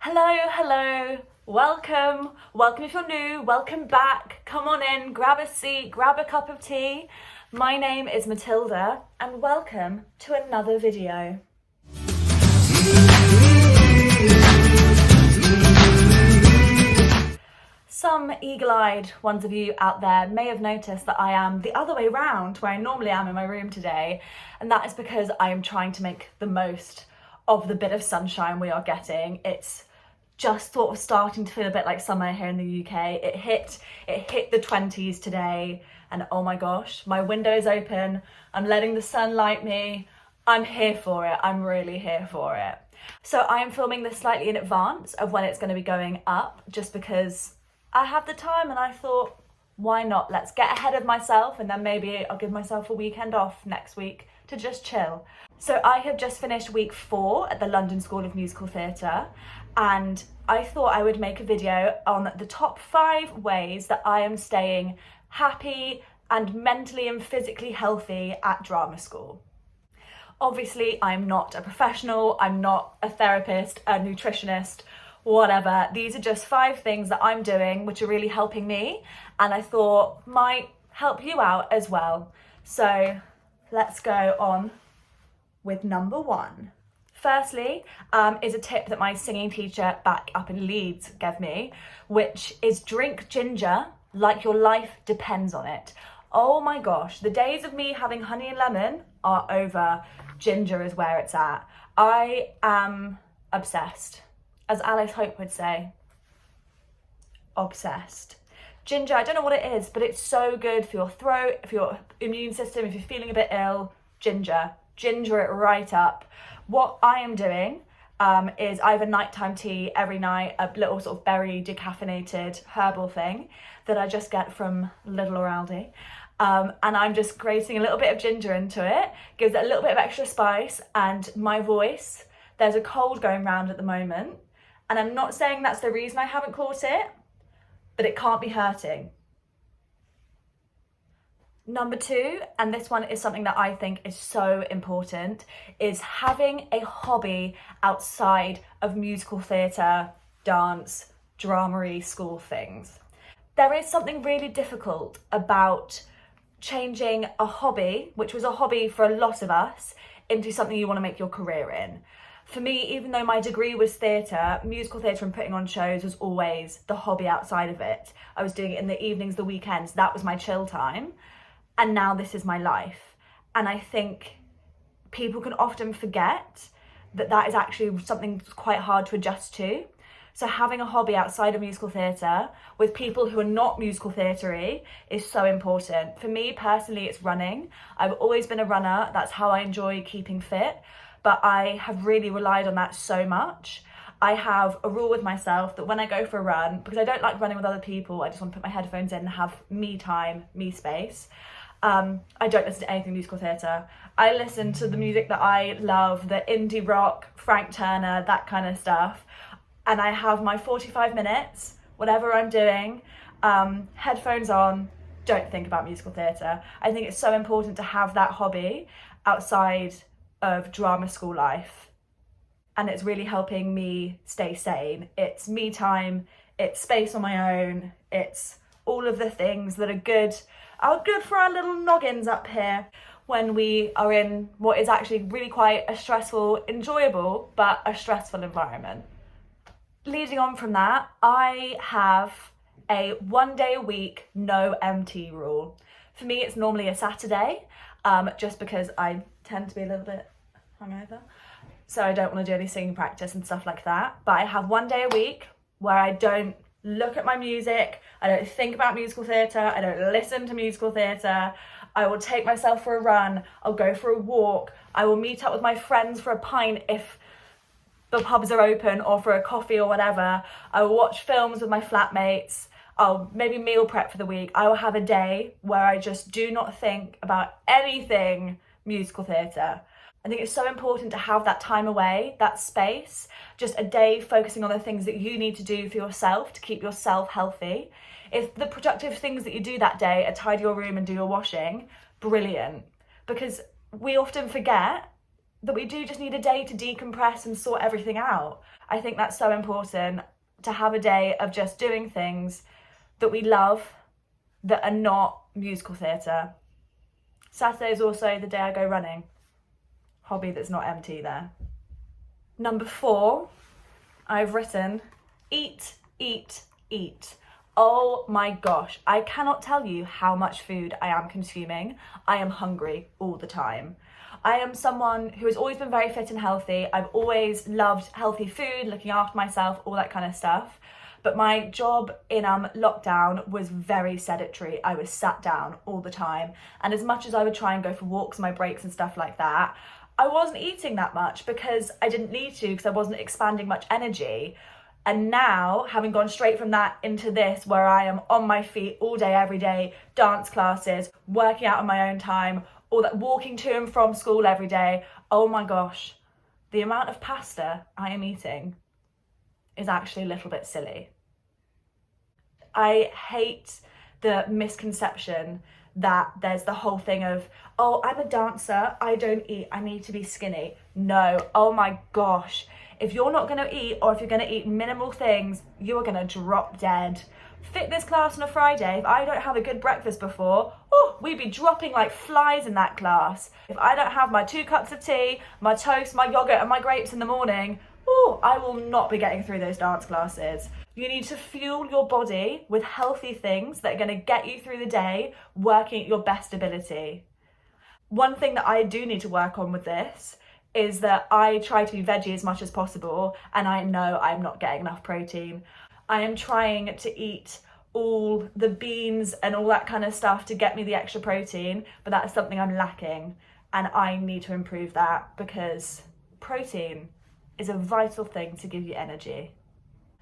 Hello, welcome if you're new, welcome back, come on in, grab a seat, grab a cup of tea. My name is Matilda and welcome to another video. Some eagle-eyed ones of you out there may have noticed that I am the other way round where I normally am in my room today, and that is because I am trying to make the most of the bit of sunshine we are getting. It's just sort of starting to feel a bit like summer here in the UK. It hit the 20s today, and oh my gosh, my window is open, I'm letting the sun light me. I'm here for it, I'm really here for it. So I am filming this slightly in advance of when it's going to be going up, just because I have the time and I thought, why not? Let's get ahead of myself and then maybe I'll give myself a weekend off next week to just chill. So I have just finished week 4 at the London School of Musical Theatre, and I thought I would make a video on the top 5 ways that I am staying happy and mentally and physically healthy at drama school. Obviously, I'm not a professional, I'm not a therapist, a nutritionist, whatever. These are just 5 things that I'm doing which are really helping me and I thought might help you out as well. So let's go on with number 1. Firstly, is a tip that my singing teacher back up in Leeds gave me, which is drink ginger like your life depends on it. Oh my gosh, the days of me having honey and lemon are over. Ginger is where it's at. I am obsessed. As Alice Hope would say, obsessed. Ginger, I don't know what it is, but it's so good for your throat, for your immune system, if you're feeling a bit ill, ginger it right up. What I am doing is I have a nighttime tea every night, a little sort of berry decaffeinated herbal thing that I just get from Lidl or Aldi. And I'm just grating a little bit of ginger into it, gives it a little bit of extra spice, and my voice, there's a cold going around at the moment. And I'm not saying that's the reason I haven't caught it, but it can't be hurting. Number 2, and this one is something that I think is so important, is having a hobby outside of musical theatre, dance, dramery, school things. There is something really difficult about changing a hobby, which was a hobby for a lot of us, into something you want to make your career in. For me, even though my degree was theatre, musical theatre and putting on shows was always the hobby outside of it. I was doing it in the evenings, the weekends, that was my chill time. And now this is my life. And I think people can often forget that that is actually something quite hard to adjust to. So having a hobby outside of musical theatre with people who are not musical theatre-y is so important. For me personally, it's running. I've always been a runner. That's how I enjoy keeping fit. But I have really relied on that so much. I have a rule with myself that when I go for a run, because I don't like running with other people, I just want to put my headphones in and have me time, me space. I don't listen to anything musical theatre. I listen to the music that I love, the indie rock, Frank Turner, that kind of stuff. And I have my 45 minutes, whatever I'm doing, headphones on, don't think about musical theatre. I think it's so important to have that hobby outside of drama school life, and it's really helping me stay sane. It's me time, it's space on my own, it's all of the things that are good for our little noggins up here when we are in what is actually really quite a stressful, enjoyable, but a stressful environment. Leading on from that, I have a 1 day a week, no MT rule. For me, it's normally a Saturday, just because I tend to be a little bit hungover, so I don't want to do any singing practice and stuff like that. But I have 1 day a week where I don't look at my music, I don't think about musical theatre, I don't listen to musical theatre. I will take myself for a run, I'll go for a walk, I will meet up with my friends for a pint if the pubs are open, or for a coffee or whatever. I will watch films with my flatmates, I'll maybe meal prep for the week. I will have a day where I just do not think about anything musical theatre. I think it's so important to have that time away, that space, just a day focusing on the things that you need to do for yourself to keep yourself healthy. If the productive things that you do that day are tidy your room and do your washing, brilliant. Because we often forget that we do just need a day to decompress and sort everything out. I think that's so important, to have a day of just doing things that we love that are not musical theatre. Saturday is also the day I go running. Hobby that's not MT there. Number 4, I've written eat, eat, eat. Oh my gosh, I cannot tell you how much food I am consuming. I am hungry all the time. I am someone who has always been very fit and healthy. I've always loved healthy food, looking after myself, all that kind of stuff. But my job in lockdown was very sedentary. I was sat down all the time. And as much as I would try and go for walks, my breaks and stuff like that, I wasn't eating that much because I didn't need to, because I wasn't expanding much energy. And now, having gone straight from that into this, where I am on my feet all day, every day, dance classes, working out on my own time, all that, walking to and from school every day, oh my gosh, the amount of pasta I am eating is actually a little bit silly. I hate the misconception that there's the whole thing of, oh, I'm a dancer, I don't eat, I need to be skinny. No, oh my gosh. If you're not gonna eat, or if you're gonna eat minimal things, you are gonna drop dead. Fitness class on a Friday, if I don't have a good breakfast before, we'd be dropping like flies in that class. If I don't have my 2 cups of tea, my toast, my yogurt and my grapes in the morning, I will not be getting through those dance classes. You need to fuel your body with healthy things that are gonna get you through the day, working at your best ability. One thing that I do need to work on with this is that I try to be veggie as much as possible, and I know I'm not getting enough protein. I am trying to eat all the beans and all that kind of stuff to get me the extra protein, but that's something I'm lacking, and I need to improve that, because protein is a vital thing to give you energy.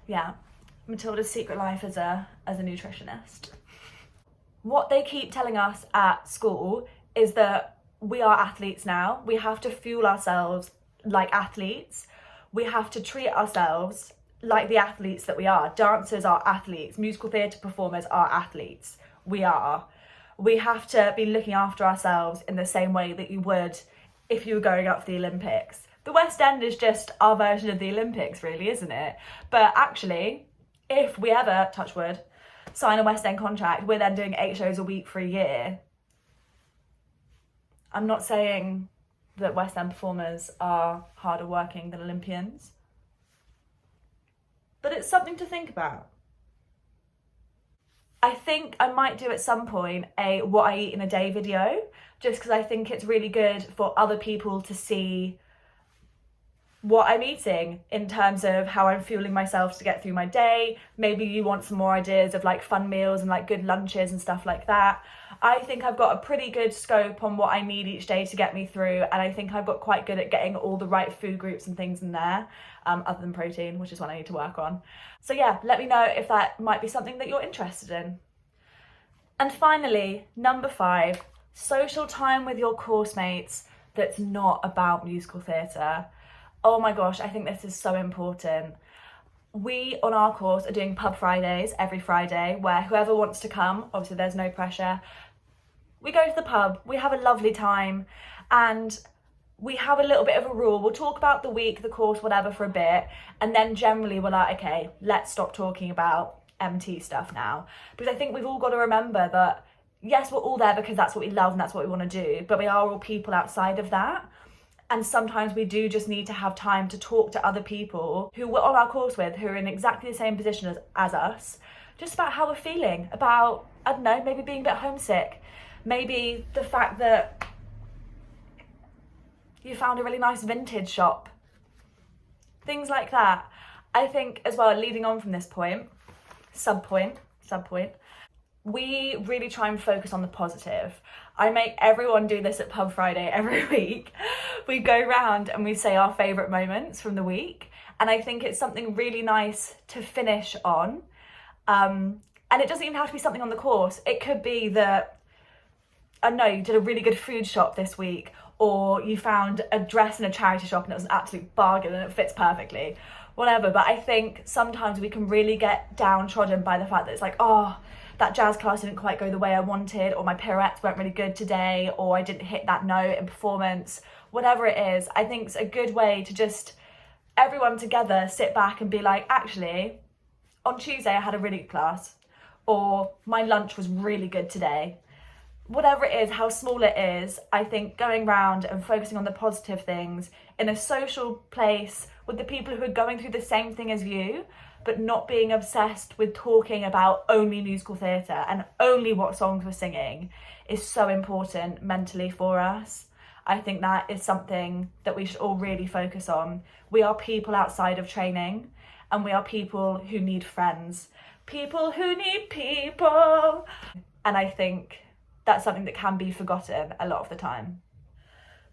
Yeah, Matilda's secret life as a nutritionist. What they keep telling us at school is that we are athletes now. We have to fuel ourselves like athletes. We have to treat ourselves like the athletes that we are. Dancers are athletes. Musical theatre performers are athletes. We are. We have to be looking after ourselves in the same way that you would if you were going up for the Olympics. The West End is just our version of the Olympics, really, isn't it? But actually, if we ever, touch wood, sign a West End contract, we're then doing 8 shows a week for a year. I'm not saying that West End performers are harder working than Olympians, but it's something to think about. I think I might do at some point a what I eat in a day video, just because I think it's really good for other people to see what I'm eating in terms of how I'm fueling myself to get through my day. Maybe you want some more ideas of like fun meals and like good lunches and stuff like that. I think I've got a pretty good scope on what I need each day to get me through, and I think I've got quite good at getting all the right food groups and things in there, other than protein, which is what I need to work on. So yeah, let me know if that might be something that you're interested in. And finally, number 5, social time with your course mates that's not about musical theatre. Oh my gosh, I think this is so important. We, on our course, are doing pub Fridays every Friday, where whoever wants to come, obviously there's no pressure, we go to the pub, we have a lovely time, and we have a little bit of a rule. We'll talk about the week, the course, whatever for a bit, and then generally we're like, okay, let's stop talking about MT stuff now. Because I think we've all got to remember that, yes, we're all there because that's what we love and that's what we want to do, but we are all people outside of that. And sometimes we do just need to have time to talk to other people who we're on our course with, who are in exactly the same position as us, just about how we're feeling, about, I don't know, maybe being a bit homesick, maybe the fact that you found a really nice vintage shop, things like that. I think as well, leading on from this point, sub-point, we really try and focus on the positive. I make everyone do this at Pub Friday every week. We go round and we say our favourite moments from the week. And I think it's something really nice to finish on. And it doesn't even have to be something on the course. It could be that, I don't know, you did a really good food shop this week, or you found a dress in a charity shop and it was an absolute bargain and it fits perfectly. Whatever, but I think sometimes we can really get downtrodden by the fact that it's like, oh, that jazz class didn't quite go the way I wanted, or my pirouettes weren't really good today, or I didn't hit that note in performance, whatever it is, I think it's a good way to just everyone together sit back and be like, actually, on Tuesday I had a really good class, or my lunch was really good today. Whatever it is, how small it is, I think going round and focusing on the positive things in a social place with the people who are going through the same thing as you, but not being obsessed with talking about only musical theatre and only what songs we're singing is so important mentally for us. I think that is something that we should all really focus on. We are people outside of training, and we are people who need friends. People who need people. And I think that's something that can be forgotten a lot of the time.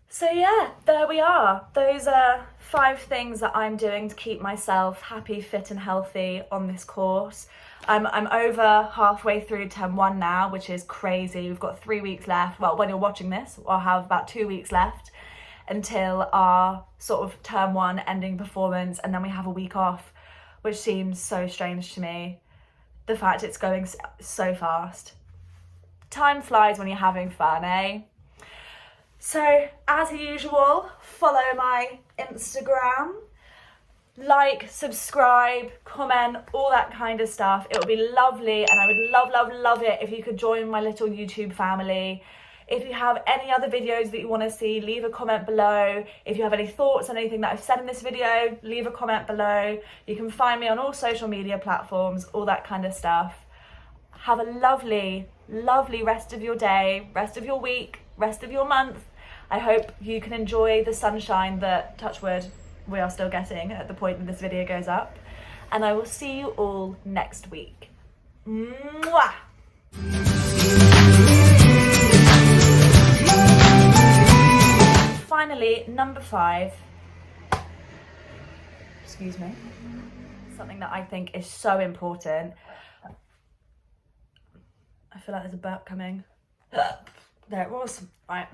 So yeah, there we are. Those are 5 things that I'm doing to keep myself happy, fit and healthy on this course. I'm over halfway through term 1 now, which is crazy. We've got 3 weeks left. Well, when you're watching this, I'll have about 2 weeks left until our sort of term 1 ending performance, and then we have a week off, which seems so strange to me. The fact it's going so fast. Time flies when you're having fun, eh? So, as usual, follow my Instagram, like, subscribe, comment, all that kind of stuff. It would be lovely, and I would love it if you could join my little YouTube family. If you have any other videos that you want to see, leave a comment below. If you have any thoughts on anything that I've said in this video, leave a comment below. You can find me on all social media platforms, all that kind of stuff. Have a lovely rest of your day, rest of your week, rest of your month. I hope you can enjoy the sunshine that, touch wood, we are still getting at the point that this video goes up. And I will see you all next week. Mwah! Finally, number 5. Excuse me. Something that I think is so important. I feel like there's a burp coming. There it was. Right.